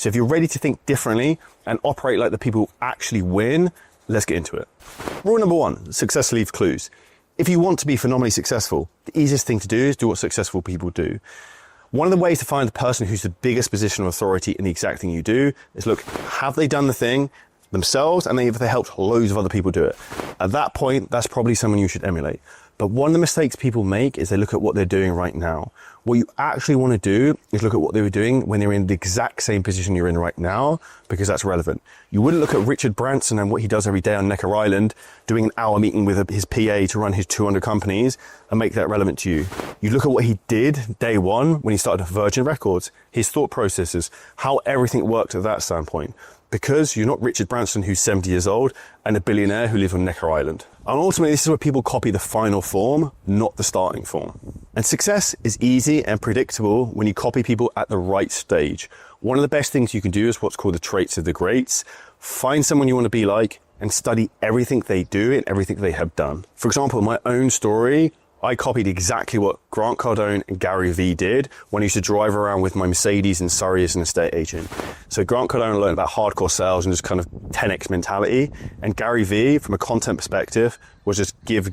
So if you're ready to think differently and operate like the people who actually win, let's get into it. Rule number 1, success leaves clues. If you want to be phenomenally successful, the easiest thing to do is do what successful people do. One of the ways to find the person who's the biggest position of authority in the exact thing you do is look, have they done the thing themselves, and have they helped loads of other people do it? At that point, that's probably someone you should emulate. But one of the mistakes people make is they look at what they're doing right now. What you actually want to do is look at what they were doing when they were in the exact same position you're in right now, because that's relevant. You wouldn't look at Richard Branson and what he does every day on Necker Island, doing an hour meeting with his PA to run his 200 companies and make that relevant to you. You look at what he did day one when he started Virgin Records, his thought processes, how everything worked at that standpoint. Because you're not Richard Branson, who's 70 years old and a billionaire who lives on Necker Island. And ultimately, this is where people copy the final form, not the starting form. And success is easy and predictable when you copy people at the right stage. One of the best things you can do is what's called the traits of the greats. Find someone you want to be like and study everything they do and everything they have done. For example, my own story, I copied exactly what Grant Cardone and Gary Vee did when I used to drive around with my Mercedes in Surrey as an estate agent. So Grant Cardone learned about hardcore sales and just kind of 10x mentality. And Gary Vee, from a content perspective, was just give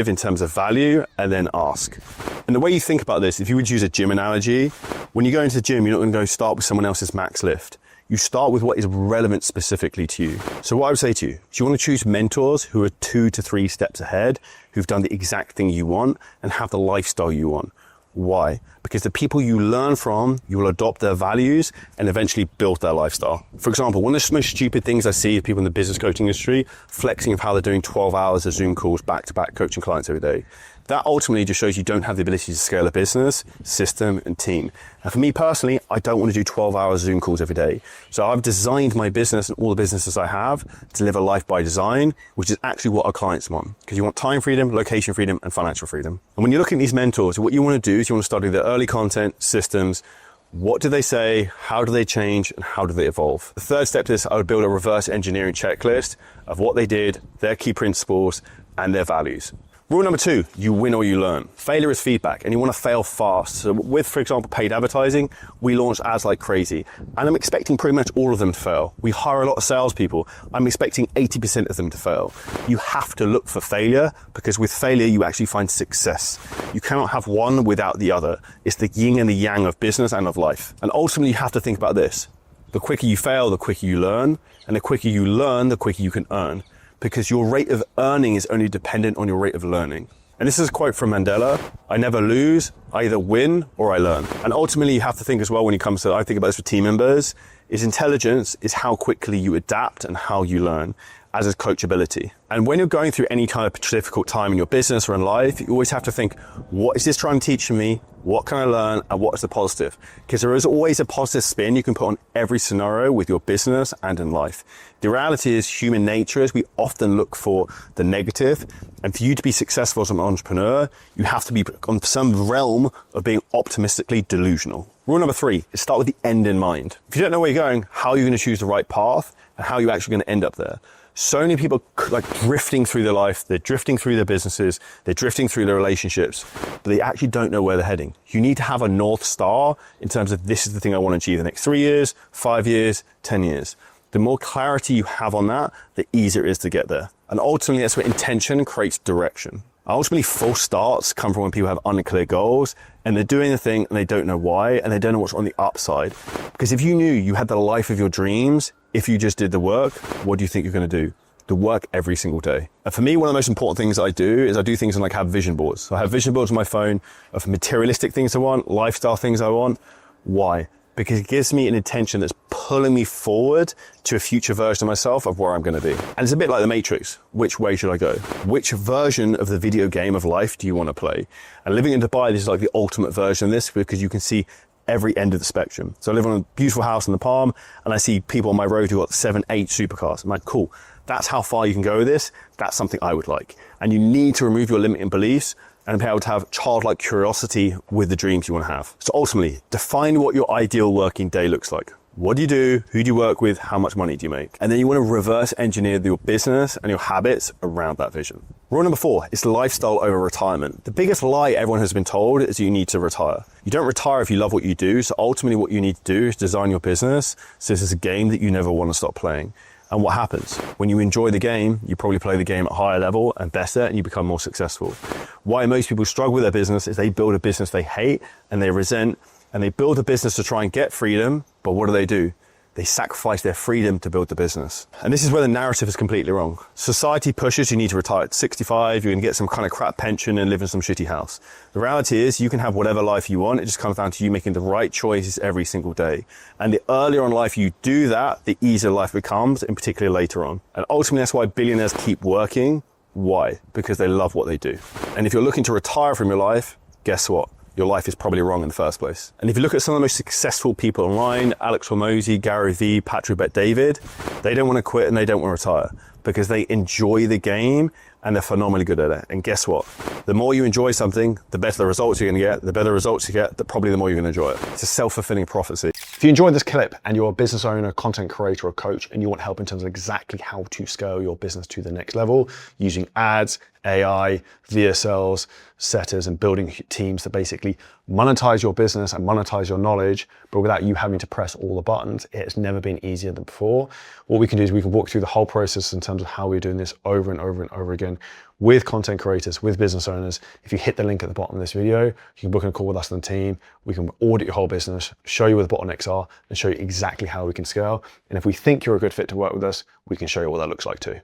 in terms of value and then ask. And the way you think about this, if you would use a gym analogy, when you go into the gym, you're not going to go start with someone else's max lift. You start with what is relevant specifically to you. So what I would say to you is you want to choose mentors who are 2 to 3 steps ahead, who've done the exact thing you want and have the lifestyle you want. Why? Because the people you learn from, you will adopt their values and eventually build their lifestyle. For example, one of the most stupid things I see of people in the business coaching industry, flexing of how they're doing 12 hours of Zoom calls back-to-back coaching clients every day. That ultimately just shows you don't have the ability to scale a business, system, and team. And for me personally, I don't want to do 12 hours Zoom calls every day. So I've designed my business and all the businesses I have to live a life by design, which is actually what our clients want. Because you want time freedom, location freedom, and financial freedom. And when you're looking at these mentors, what you want to do is you want to study their early content, systems, what do they say, how do they change, and how do they evolve? The third step to this, I would build a reverse engineering checklist of what they did, their key principles, and their values. Rule number 2, you win or you learn. Failure is feedback, and you want to fail fast. So with, for example, paid advertising, we launched ads like crazy, and I'm expecting pretty much all of them to fail. We hire a lot of salespeople. I'm expecting 80% of them to fail. You have to look for failure, because with failure, you actually find success. You cannot have one without the other. It's the yin and the yang of business and of life. And ultimately, you have to think about this. The quicker you fail, the quicker you learn, and the quicker you learn, the quicker you can earn. Because your rate of earning is only dependent on your rate of learning. And this is a quote from Mandela: I never lose, I either win or I learn. And ultimately you have to think as well when it comes to, I think about this with team members, is intelligence is how quickly you adapt and how you learn, as is coachability. And when you're going through any kind of difficult time in your business or in life, you always have to think, what is this trying to teach me? What can I learn? And what is the positive? Because there is always a positive spin you can put on every scenario with your business and in life. The reality is human nature is we often look for the negative. And for you to be successful as an entrepreneur, you have to be on some realm of being optimistically delusional. Rule number 3 is start with the end in mind. If you don't know where you're going, how are you going to choose the right path and how are you actually going to end up there? So many people like drifting through their life, they're drifting through their businesses, they're drifting through their relationships, but they actually don't know where they're heading. You need to have a North Star in terms of this is the thing I want to achieve the next 3 years, 5 years, 10 years. The more clarity you have on that, the easier it is to get there. And ultimately, that's where intention creates direction. Ultimately, false starts come from when people have unclear goals and they're doing the thing and they don't know why and they don't know what's on the upside. Because if you knew you had the life of your dreams, if you just did the work, what do you think you're going to do? The work every single day. And for me, one of the most important things I do is I do things like have vision boards. So I have vision boards on my phone of materialistic things I want, lifestyle things I want. Why? Because it gives me an intention that's pulling me forward to a future version of myself of where I'm going to be. And it's a bit like the Matrix. Which way should I go? Which version of the video game of life do you want to play? And living in Dubai, this is like the ultimate version of this because you can see every end of the spectrum. So I live on a beautiful house in the Palm and I see people on my road who got 7, 8 supercars. I'm like, cool. That's how far you can go with this. That's something I would like. And you need to remove your limiting beliefs and be able to have childlike curiosity with the dreams you want to have. So ultimately, define what your ideal working day looks like. What do you do? Who do you work with? How much money do you make? And then you want to reverse engineer your business and your habits around that vision. Rule number 4 is lifestyle over retirement. The biggest lie everyone has been told is you need to retire. You don't retire if you love what you do. So ultimately what you need to do is design your business so this is a game that you never want to stop playing. And what happens? When you enjoy the game, you probably play the game at a higher level and better, and you become more successful. Why most people struggle with their business is they build a business they hate and they resent, and they build a business to try and get freedom, but what do? They sacrifice their freedom to build the business. And this is where the narrative is completely wrong. Society pushes you need to retire at 65, you're going to get some kind of crap pension and live in some shitty house. The reality is you can have whatever life you want. It just comes down to you making the right choices every single day. And the earlier in life you do that, the easier life becomes, and particularly later on. And ultimately that's why billionaires keep working. Why? Because they love what they do. And if you're looking to retire from your life, guess what? Your life is probably wrong in the first place. And if you look at some of the most successful people online, Alex Hormozi, Gary Vee, Patrick Bet-David, they don't want to quit and they don't want to retire because they enjoy the game and they're phenomenally good at it. And guess what? The more you enjoy something, the better the results you're going to get. The better results you get, probably the more you're going to enjoy it. It's a self-fulfilling prophecy. If you enjoyed this clip and you're a business owner, content creator, or coach, and you want help in terms of exactly how to scale your business to the next level using ads, AI, VSLs, setters, and building teams to basically monetize your business and monetize your knowledge, but without you having to press all the buttons, it's never been easier than before. What we can do is we can walk through the whole process in terms of how we're doing this over and over and over again with content creators, with business owners. If you hit the link at the bottom of this video, you can book a call with us and the team. We can audit your whole business, show you where the bottlenecks are, and show you exactly how we can scale. And if we think you're a good fit to work with us, we can show you what that looks like too.